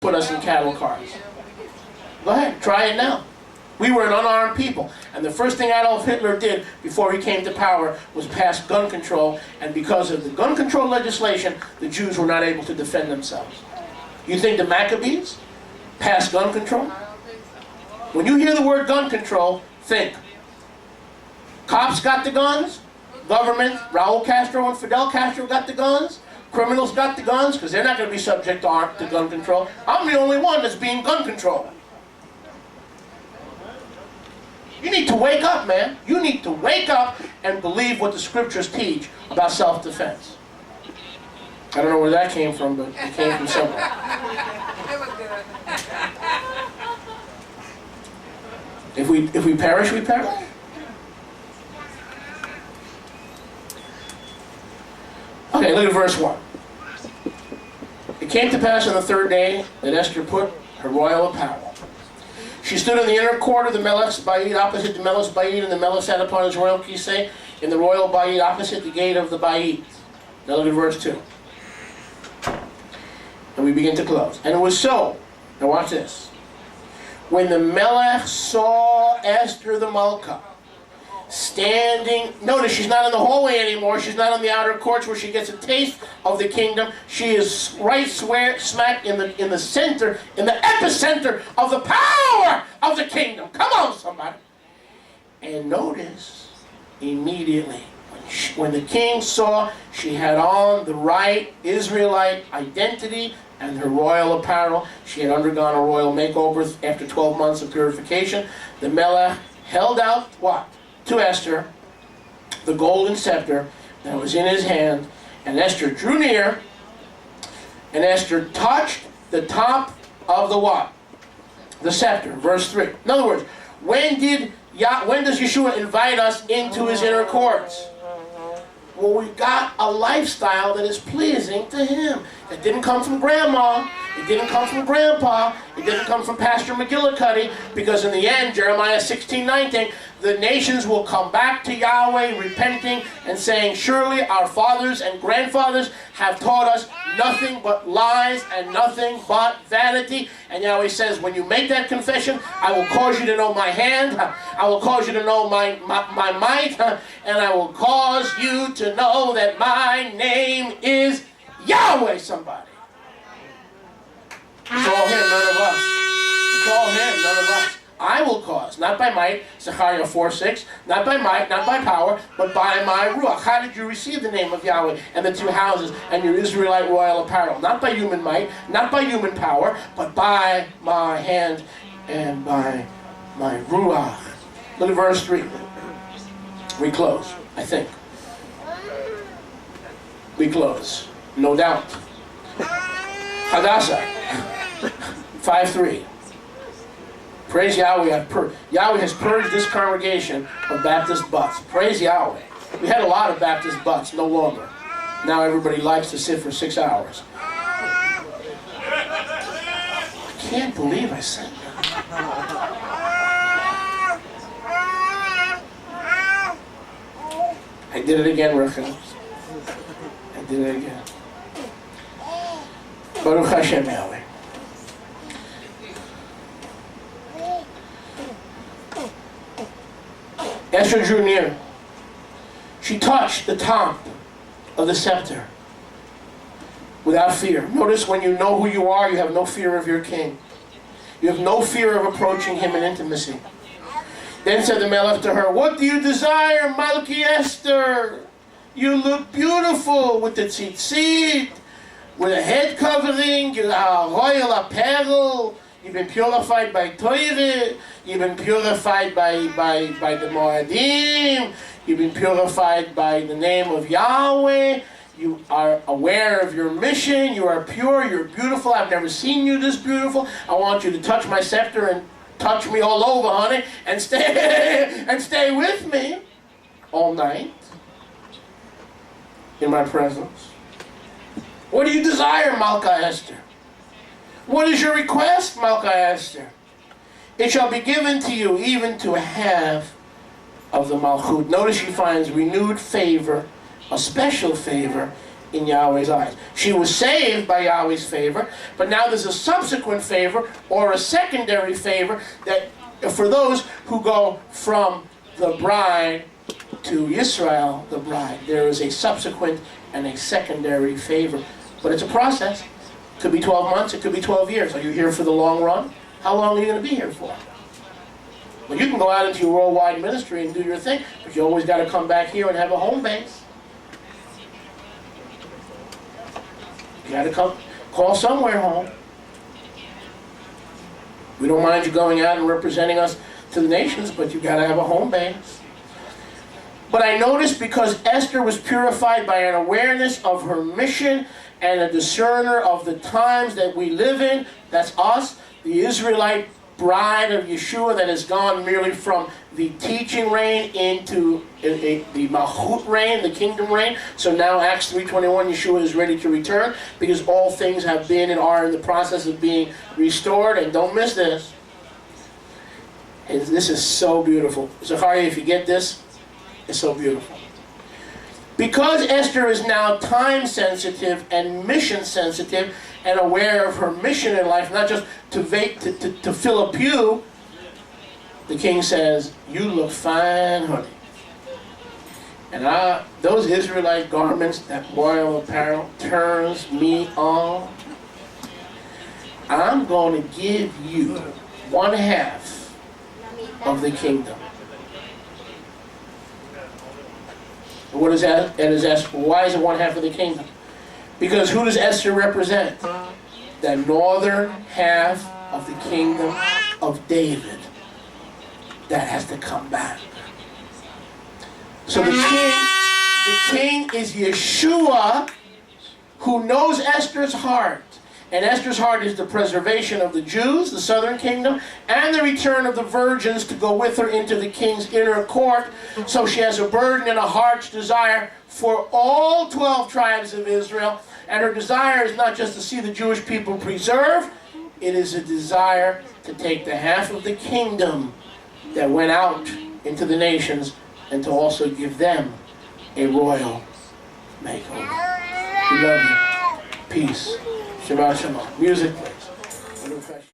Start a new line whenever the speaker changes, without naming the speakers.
put us in cattle cars. Go ahead, try it now. We were an unarmed people, and the first thing Adolf Hitler did before he came to power was pass gun control, and because of the gun control legislation, the Jews were not able to defend themselves. You think the Maccabees passed gun control? When you hear the word gun control, think. Cops got the guns, government, Raul Castro and Fidel Castro got the guns, criminals got the guns, because they're not going to be subject to gun control. I'm the only one that's being gun controlled. You need to wake up, man. You need to wake up and believe what the scriptures teach about self-defense. I don't know where that came from, but it came from somewhere. If we perish, we perish. Okay, look at verse 1. It came to pass on the third day that Esther put her royal apparel. She stood in the inner court of the Melech's Bayit, opposite the Melech's Bayit, and the Melech sat upon his royal kisei in the royal Bayit, opposite the gate of the Bayit. Now look at verse 2. And we begin to close. And it was so. Now watch this. When the Melech saw Esther the Malka standing, notice she's not in the hallway anymore, she's not in the outer courts where she gets a taste of the kingdom. She is right smack in the center, in the epicenter of the power of the kingdom. Come on, somebody. And notice, immediately, when the king saw she had on the right Israelite identity and her royal apparel, she had undergone a royal makeover after 12 months of purification, the Melech held out what? To Esther, the golden scepter that was in his hand, and Esther drew near, and Esther touched the top of the what? The scepter. Verse 3. In other words, when does Yeshua invite us into his inner courts? Well, we got a lifestyle that is pleasing to him. It didn't come from grandma. It didn't come from grandpa. It didn't come from Pastor McGillicuddy, because in the end, Jeremiah 16:19, the nations will come back to Yahweh repenting and saying, surely our fathers and grandfathers have taught us nothing but lies and nothing but vanity. And Yahweh says, when you make that confession, I will cause you to know my hand, I will cause you to know my might, and I will cause you to know that my name is Yahweh, somebody. It's all him, none of us. It's all him, none of us. I will cause, not by might, Zechariah 4:6, not by might, not by power, but by my ruach. How did you receive the name of Yahweh and the two houses and your Israelite royal apparel? Not by human might, not by human power, but by my hand and by my ruach. Look at verse 3. We close, I think. We close, no doubt. Hadassah 5:3. Praise Yahweh. Yahweh has purged this congregation of Baptist butts. Praise Yahweh. We had a lot of Baptist butts, no longer. Now everybody likes to sit for 6 hours. I can't believe I said that. I did it again, Rachel. I did it again. Baruch Hashem, Yahweh. Esther drew near. She touched the top of the scepter without fear. Notice, when you know who you are, you have no fear of your king. You have no fear of approaching him in intimacy. Then said the Melech to her, what do you desire, Malki Esther? You look beautiful with the tzitzit, with a head covering, you have a royal apparel. You've been purified by Torah. You've been purified by the Moadim. You've been purified by the name of Yahweh. You are aware of your mission. You are pure. You're beautiful. I've never seen you this beautiful. I want you to touch my scepter and touch me all over, honey, and stay with me all night in my presence. What do you desire, Malka Esther? What is your request, Malka Esther? It shall be given to you, even to a half of the Malchut. Notice she finds renewed favor, a special favor, in Yahweh's eyes. She was saved by Yahweh's favor, but now there's a subsequent favor or a secondary favor that for those who go from the bride to Israel, the bride. There is a subsequent and a secondary favor. But it's a process. It could be 12 months, it could be 12 years. Are you here for the long run? How long are you going to be here for? Well, you can go out into your worldwide ministry and do your thing, but you always got to come back here and have a home base. You got to come, call somewhere home. We don't mind you going out and representing us to the nations, but you got to have a home base. But I noticed because Esther was purified by an awareness of her mission and a discerner of the times that we live in, that's us, the Israelite bride of Yeshua that has gone merely from the teaching reign into the Malchut reign, the kingdom reign. So now Acts 3:21, Yeshua is ready to return because all things have been and are in the process of being restored. And don't miss this. This is so beautiful. Zachariah, if you get this, it's so beautiful. Because Esther is now time sensitive and mission sensitive and aware of her mission in life, not just to fill a pew, the king says, "You look fine, honey." And those Israelite garments, that royal apparel, turns me on. I'm going to give you 1/2 of the kingdom. What is that? And is Esther, why is it 1/2 of the kingdom? Because who does Esther represent? The northern half of the kingdom of David that has to come back. So the king is Yeshua, who knows Esther's heart. And Esther's heart is the preservation of the Jews, the southern kingdom, and the return of the virgins to go with her into the king's inner court. So she has a burden and a heart's desire for all 12 tribes of Israel. And her desire is not just to see the Jewish people preserved, it is a desire to take the half of the kingdom that went out into the nations and to also give them a royal makeover. We love you. Peace. Shabbat Shalom. Music, please.